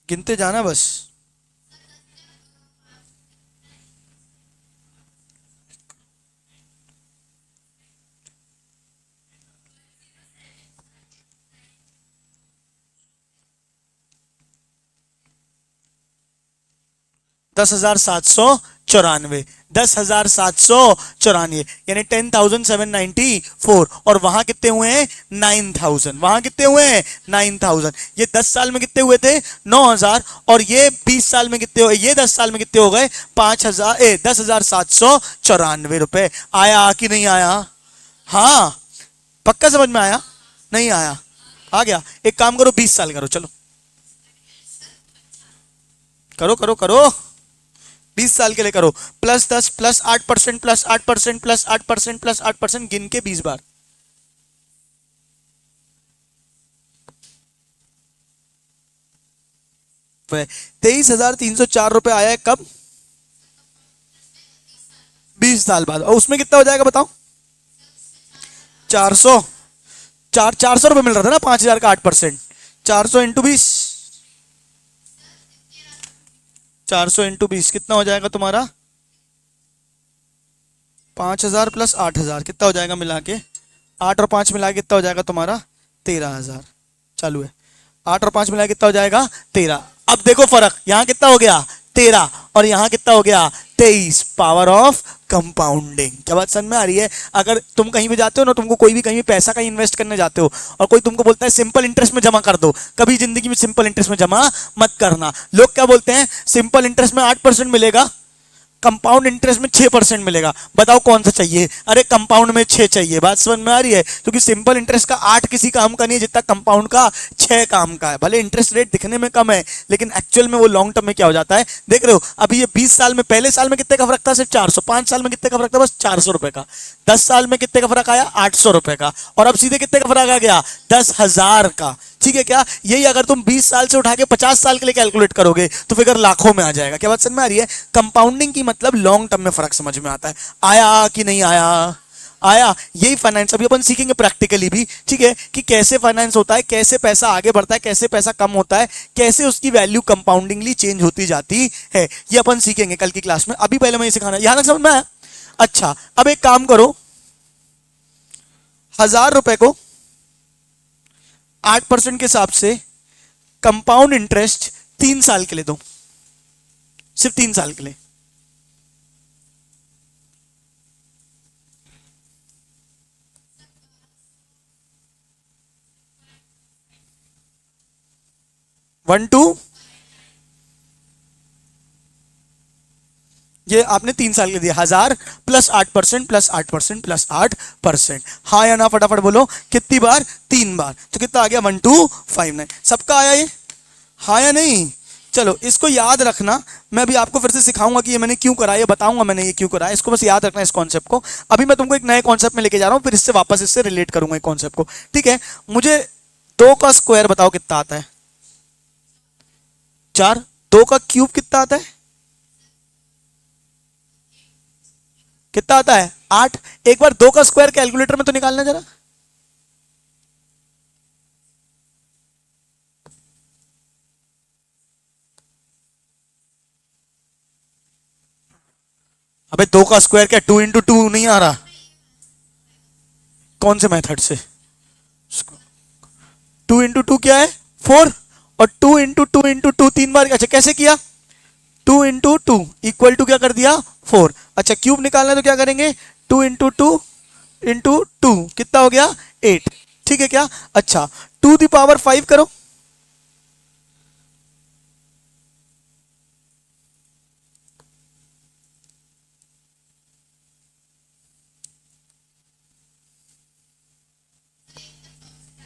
गिनते जाना बस। 10,794, 10,794, यानी 10,794। और वहां कितने हुए हैं, 9,000। वहां कितने हुए हैं, 9,000। ये 10 साल में कितने हुए थे, 9,000। और ये 20 साल में कितने हुए, ये 10 साल में कितने हो गए, 10,794 रुपए। आया कि नहीं आया, हाँ पक्का समझ में आया, नहीं आया, आ गया। एक काम करो, 20 साल करो, चलो करो करो करो, 20 साल के लिए करो। +10 +8% +8% +8% +8%, गिन के 20 बार। वह 23,304 रुपए आया है, कब, 20 साल बाद। और उसमें कितना हो जाएगा बताओ, 400। 400 रुपए मिल रहा था ना 5,000 का 8%। 400 इंटू 20, 400 इंटू 20 कितना हो जाएगा तुम्हारा, 5,000 + 8,000 कितना हो जाएगा मिला के, 8 और 5 मिला के कितना हो जाएगा तुम्हारा, 13,000। चालू है, 8 और 5 मिला के कितना हो जाएगा, 13। अब देखो फर्क, यहां कितना हो गया, 13, और यहां कितना हो गया, 23। Power of compounding. क्या बात समझ में आ रही है। अगर तुम कहीं भी जाते हो ना, तुमको कोई भी कहीं भी पैसा कहीं इन्वेस्ट करने जाते हो और कोई तुमको बोलता है सिंपल इंटरेस्ट में जमा कर दो, कभी जिंदगी में सिंपल इंटरेस्ट में जमा मत करना। लोग क्या बोलते हैं, सिंपल इंटरेस्ट में 8% मिलेगा, कंपाउंड इंटरेस्ट में 6% मिलेगा, बताओ कौन सा चाहिए। अरे कंपाउंड में 6 चाहिए। बात समझ में आ रही है, क्योंकि सिंपल इंटरेस्ट का 8 किसी काम का नहीं है जितना कंपाउंड का 6 काम का है। भले इंटरेस्ट रेट दिखने में कम है लेकिन एक्चुअल में वो लॉन्ग टर्म में क्या हो जाता है, देख रहे हो। अभी ये 20 साल में, पहले साल में कितने का फर्क था, सिर्फ 400। 5 साल में कितने का फर्क था, बस 400 रुपए का। 10 साल में कितने का फर्क आया, 800 रुपए का। और अब सीधे कितने का फर्क आ गया, 10,000 का। ठीक है क्या, यही अगर तुम 20 साल से उठा के 50 साल के लिए कैलकुलेट करोगे तो फिगर लाखों में आ जाएगा। क्या बात समझ में आ रही है। कंपाउंडिंग की मतलब लॉन्ग टर्म में फर्क समझ में आता है। आया कि नहीं आया, आया। यही फाइनेंस अभी अपन सीखेंगे प्रैक्टिकली भी, ठीक है, कि कैसे फाइनेंस होता है, कैसे पैसा आगे बढ़ता है, कैसे पैसा कम होता है, कैसे उसकी वैल्यू कंपाउंडिंगली चेंज होती जाती है। ये अपन सीखेंगे कल की क्लास में। अभी पहले मैं ये सिखाना, यहां तक समझ में आया। अच्छा, अब एक काम करो, 1,000 रुपए को 8% के हिसाब से कंपाउंड इंटरेस्ट 3 साल के लिए दो, सिर्फ 3 साल के लिए। वन टू, ये आपने 3 साल के दिया, 1,000 + 8% + 8% + 8%। हाँ या ना, फटाफट बोलो। कितनी बार, 3 बार। तो कितना आ गया, 1259। सबका आया ये, हाँ या नहीं। चलो इसको याद रखना, मैं अभी आपको फिर से सिखाऊंगा कि ये मैंने क्यों करा, ये बताऊंगा मैंने ये क्यों करा है, इसको बस याद रखना इस कॉन्सेप्ट को। अभी मैं तुमको एक नए कॉन्सेप्ट में लेके जा रहा हूं, फिर इससे वापस इससे रिलेट करूंगा एक कॉन्सेप्ट को, ठीक है। मुझे 2 का स्क्वायर बताओ कितना आता है? 4। 2 का क्यूब कितना आता है? कितना आता है? 8। एक बार 2 का स्क्वायर कैलकुलेटर में तो निकालना जरा। अबे 2 का स्क्वायर क्या 2 इंटू 2 नहीं आ रहा? कौन से मेथड से? 2 इंटू 2 क्या है? 4। और 2 इंटू 2 इंटू 2 3 बार, अच्छा कैसे किया? 2 इंटू 2 इक्वल टू क्या कर दिया? 4। अच्छा क्यूब निकालना है तो क्या करेंगे? 2 इंटू 2 इंटू 2 कितना हो गया? 8। ठीक है क्या? अच्छा 2 दी पावर 5 करो।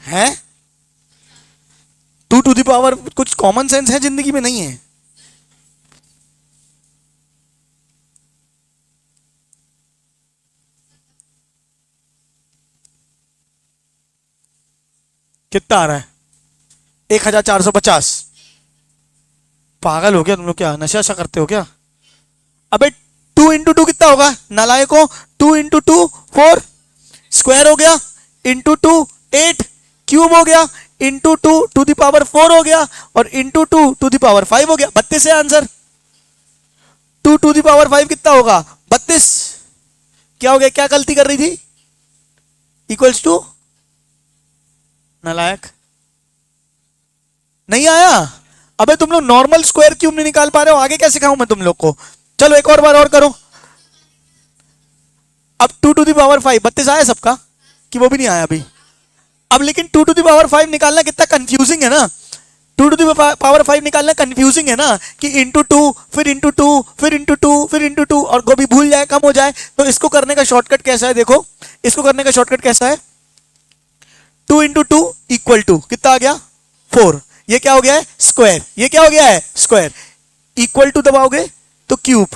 है 2 टू दी पावर, कुछ कॉमन सेंस है जिंदगी में? नहीं है। कितना आ रहा है? 1450। पागल हो गया तुम लोग, क्या नशा सा करते हो क्या? अबे 2 इंटू 2 कितना होगा नालायको? 2 इंटू 2 4 स्क्वायर हो गया, इंटू 2 8 क्यूब हो गया, इंटू 2 टू दी पावर 4 हो गया, और इंटू 2 टू दी पावर 5 हो गया। 32 है आंसर। 2 टू दी पावर 5 कितना होगा? 32। क्या हो गया? क्या गलती कर रही थी? इक्वल्स टू, नालायक नहीं आया। अबे तुम लोग नॉर्मल स्क्वायर क्यूब नहीं निकाल पा रहे हो, आगे क्या सिखाऊं मैं तुम लोग को? चलो एक और बार और करो। अब 2 टू दी पावर 5 32 आया सबका कि वो भी नहीं आया अभी? अब लेकिन 2 टू दी पावर 5 निकालना कितना कंफ्यूजिंग है ना। 2 टू दी पावर 5 निकालना कंफ्यूजिंग है ना, कि इंटू 2 फिर इंटू 2 फिर इंटू 2 फिर इंटू 2, और को भी भूल जाए कम हो जाए। तो इसको करने का शॉर्टकट कैसा है? देखो इसको करने का शॉर्टकट कैसा है? 2 इंटू 2 इक्वल टू कितना आ गया? 4। ये क्या हो गया है? स्क्वायर। ये क्या हो गया है? स्क्वायर। इक्वल टू दबाओगे तो क्यूब,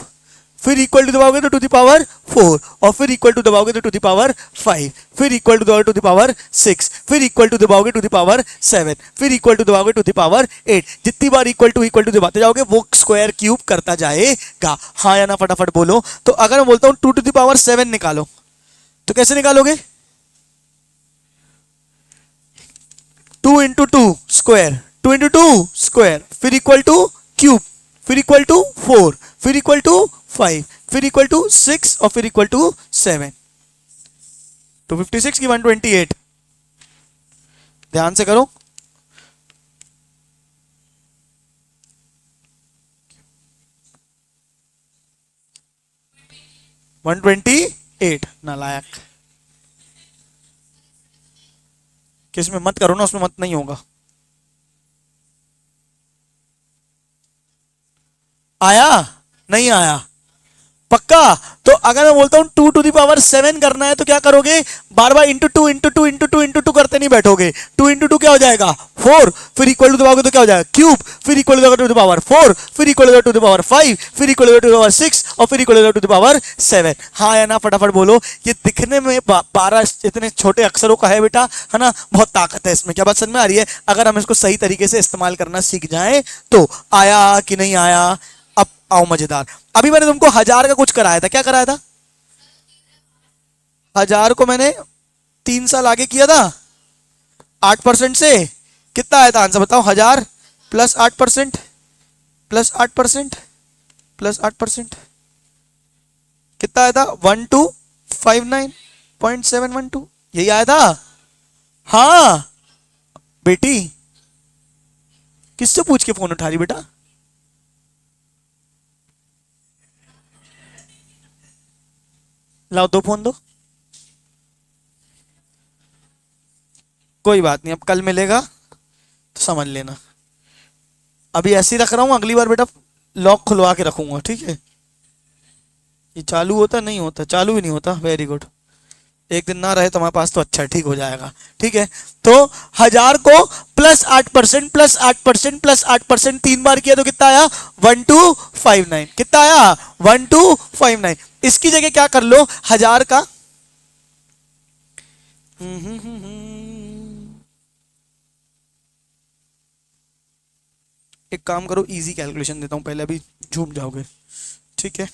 फिर इक्वल टू दबाओगे तो टू द पावर 4, और फिर इक्वल टू दबाओगे तो टू द पावर 5, फिर इक्वल टू दबाओगे टू द पावर 6, फिर इक्वल टू दबाओगे टू द पावर 7, फिर इक्वल टू दबाओगे टू द पावर 8। जितनी बार इक्वल टू दबाते जाओगे वो स्क्वायर क्यूब करता जाएगा। हाँ या ना फटाफट बोलो। तो अगर मैं बोलता हूं 2 टू द पावर 7 निकालो, तो कैसे निकालोगे? 2 इंटू 2 स्क्वायर, 2 इंटू 2 स्क्वायर, फिर इक्वल टू क्यूब, फिर इक्वल टू 4, फिर इक्वल टू 5, फिर इक्वल टू 6, और फिर इक्वल टू 7। 256 की 128। ध्यान से करो। वन 128 नालायक। किसमें मत करो ना, उसमें मत नहीं होगा। आया? नहीं आया? पक्का? तो अगर मैं बोलता हूं 2 टू दी पावर 7 करना है तो क्या करोगे? बार bar into 2 into 2 into 2 into 2 करते नहीं बैठोगे। 2 इंटू 2 क्या हो जाएगा? 4, फिर इक्वल टू दबाओगे तो क्या हो जाएगा? क्यूब, फिर इक्वल टू द पावर 4, फिर इक्वल टू द पावर 5, फिर इक्वल टू द पावर 6, और फिर इक्वल टू द पावर 7। हाँ या ना फटाफट बोलो। ये दिखने में 12 इतने छोटे अक्षरों का है बेटा, है ना, बहुत ताकत है इसमें। क्या बात समझ में आ रही है? अगर हम इसको सही तरीके से इस्तेमाल करना सीख जाए तो। आया कि नहीं आया? अब आओ मजेदार। अभी मैंने तुमको 1000 का कुछ कराया था। क्या कराया था? 1000 को मैंने 3 साल आगे किया था 8% से। कितना आया था आंसर बताओ? 1000 प्लस 8% प्लस 8% प्लस 8% कितना आया था? 1259.712। यही आया था। हाँ बेटी, किससे पूछ के फोन उठा रही बेटा? लाओ दो फोन दो। कोई बात नहीं, अब कल मिलेगा तो समझ लेना। अभी ऐसे ही रख रहा हूं, अगली बार बेटा लॉक खुलवा के रखूंगा, ठीक है? ये चालू होता नहीं होता? चालू ही नहीं होता। Very good. एक दिन ना रहे तो हमारे पास तो अच्छा ठीक हो जाएगा। ठीक है, तो 1000 को +8% +8% +8% 3 बार किया तो कितना आया 1259। कितना आया 1259। इसकी जगह क्या कर लो 1000 का एक काम करो, इजी कैलकुलेशन देता हूं पहले, अभी झूम जाओगे। ठीक है,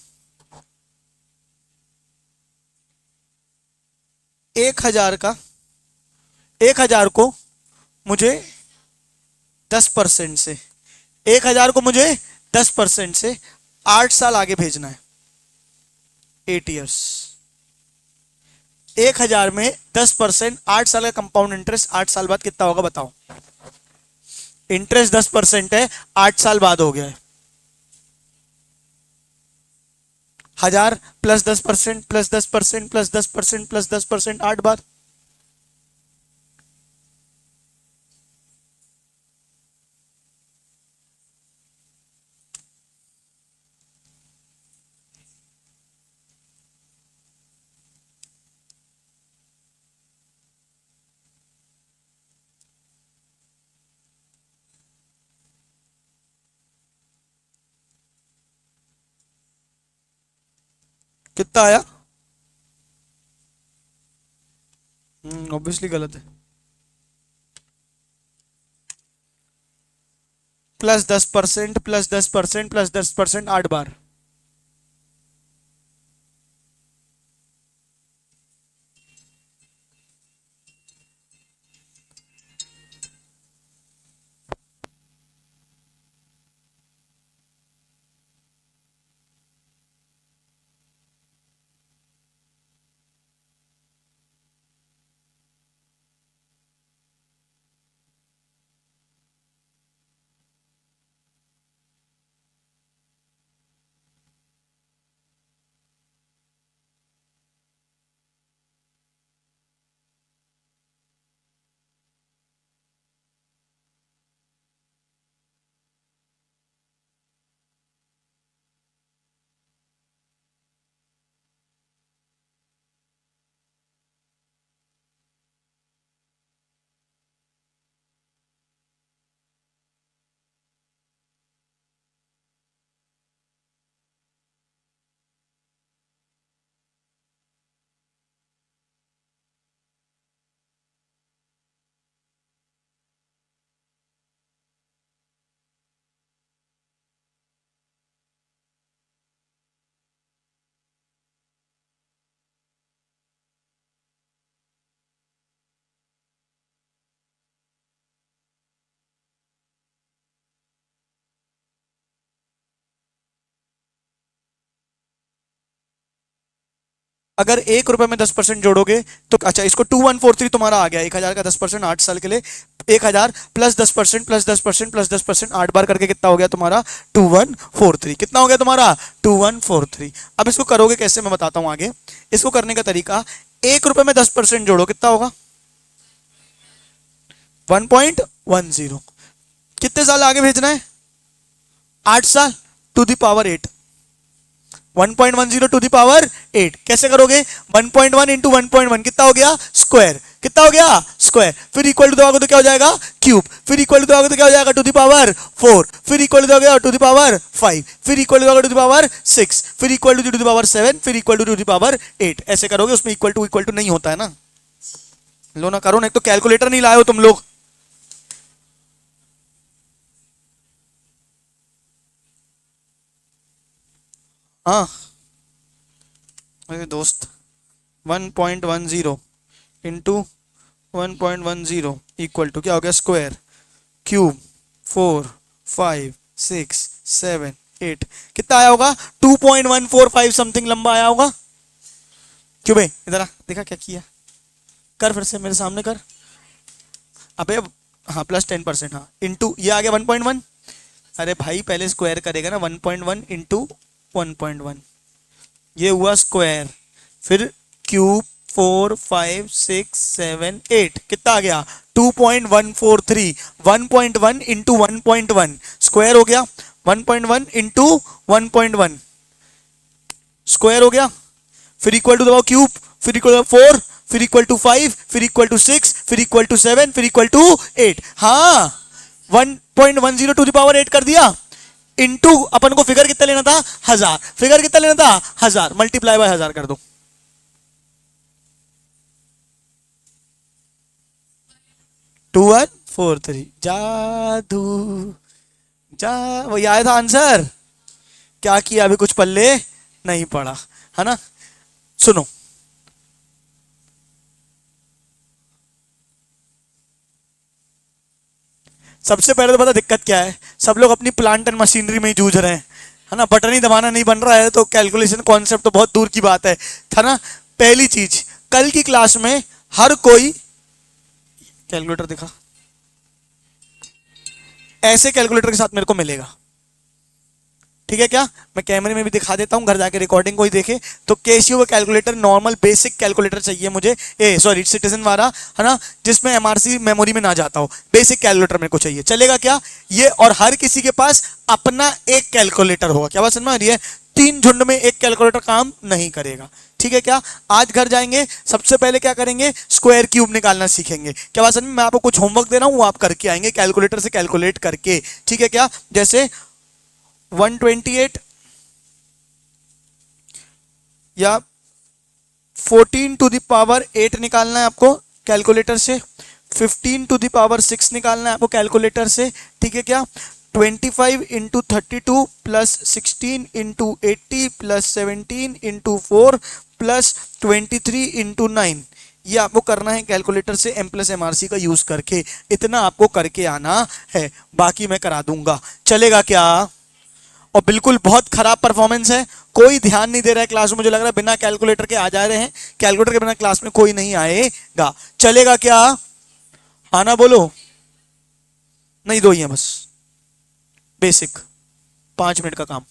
1000 का 1000 को मुझे 10% से 1000 को मुझे 10% से 8 साल आगे भेजना है, 8 ईयर्स। 1000 में 10%, 8 साल का कंपाउंड इंटरेस्ट, 8 साल बाद कितना होगा बताओ। इंटरेस्ट 10% है, 8 साल बाद हो गया है 1000 +10% +10% +10% +10% 8 बार। कितना आया? ऑब्वियसली गलत है। +10% +10% +10% 8 बार। अगर 1 रुपए में 10% जोड़ोगे तो अच्छा, इसको 2143 तुम्हारा आ गया। 1000 का 10% 8 साल के लिए 1000 +10% +10% +10% 8 बार करके कितना हो गया तुम्हारा 2143। कितना हो गया तुम्हारा 2143। अब इसको करोगे कैसे मैं बताता हूं आगे। इसको करने का तरीका, 1 रुपए में 10% जोड़ो कितना होगा 1.10। कितने साल आगे भेजना है 8 साल to the power 8। 1.10 to the power 8 कैसे करोगे 1.1 इंटू 1.1 कितना हो गया स्क्वायर। कितना हो गया स्क्वायर। फिर इक्वल टू दोगे तो क्या हो जाएगा क्यूब। फिर इक्वल टू दोगे तो क्या हो जाएगा टू द पावर 4। फिर इक्वल टू दोगे टू द पावर 5। फिर इक्वल टू दोगे टू द पावर 6। फिर इक्वल टू द पावर 7। फिर इक्वल टू द पावर 8। ऐसे करोगे। उसमें इक्वल टू नहीं होता है ना। लो ना करो ना, एक तो कैलकुलेटर नहीं लाए हो तुम लोग। हाँ मेरे दोस्त 1.10 इंटू 1.10 इक्वल टू क्या हो गया स्क्वायर क्यूब 4 5 6 7 8। कितना आया होगा 2.145 समथिंग लंबा आया होगा। क्यों भाई इधर आ, देखा क्या किया। कर फिर से मेरे सामने कर। अबे हाँ +10%। हाँ इंटू ये आ गया 1.1। अरे भाई पहले स्क्वायर करेगा ना 1.1 इंटू 1.1 ये हुआ स्क्वायर। फिर क्यूब 4 5 6 7 8 कितना आ गया 2.143। 1.1 इंटू 1.1 स्क्वायर हो गया। 1.1 इंटू 1.1 स्क्वायर हो गया। फिर इक्वल टू दबाओ क्यूब। फिर इक्वल टू 4 फिर इक्वल टू 5, फिर इक्वल टू 6, फिर इक्वल टू 7, फिर इक्वल टू 8। हाँ 1.10 टू द पावर 8 कर दिया, इनटू अपन को फिगर कितना लेना था 1000, फिगर कितना लेना था 1000, मल्टीप्लाई बाय 1000 कर दो। 2143 जादू जा, वही आया था आंसर। क्या किया अभी कुछ पल्ले नहीं पड़ा है ना। सुनो सबसे पहले तो पता दिक्कत क्या है, सब लोग अपनी प्लांट एंड मशीनरी में ही जूझ रहे हैं है ना, बटन ही दबाना नहीं बन रहा है तो कैलकुलेशन कॉन्सेप्ट तो बहुत दूर की बात है ना। पहली चीज कल की क्लास में हर कोई कैलकुलेटर दिखा, ऐसे कैलकुलेटर के साथ मेरे को मिलेगा, ठीक है क्या, मैं कैमरे में भी दिखा देता हूं, घर जाके रिकॉर्डिंग को ही देखे। तो कैसियो का कैलकुलेटर नॉर्मल बेसिक कैलकुलेटर चाहिए मुझे, सॉरी सिटीजन वाला है ना, जिसमें एमआरसी मेमोरी में ना जाता हो, बेसिक कैलकुलेटर मेरे को चाहिए। चलेगा क्या ये, और हर किसी के पास अपना एक कैलकुलेटर होगा। क्या बात समझ में आ रही है, 3 झुंड में एक कैलकुलेटर काम नहीं करेगा, ठीक है क्या। आज घर जाएंगे सबसे पहले क्या करेंगे, स्क्वायर क्यूब निकालना सीखेंगे। क्या बात समझ में, मैं आपको कुछ होमवर्क दे रहा हूं वो आप करके आएंगे कैलकुलेटर से कैलकुलेट करके, ठीक है क्या। जैसे 128 या 14 टू द पावर 8 निकालना है आपको कैलकुलेटर से, 15 टू द पावर 6 निकालना है आपको कैलकुलेटर से, ठीक है क्या। 25 into 32 plus 16 into 80 plus 17 into 4 plus 23 into 9, ये आपको करना है कैलकुलेटर से M plus M R C का यूज करके। इतना आपको करके आना है, बाकी मैं करा दूंगा, चलेगा क्या। और बिल्कुल बहुत खराब परफॉर्मेंस है, कोई ध्यान नहीं दे रहा है क्लास में, मुझे लग रहा है बिना कैलकुलेटर के आ जा रहे हैं, कैलकुलेटर के बिना क्लास में कोई नहीं आएगा, चलेगा क्या। आना बोलो, नहीं दो ही है बस, बेसिक 5 मिनट का काम।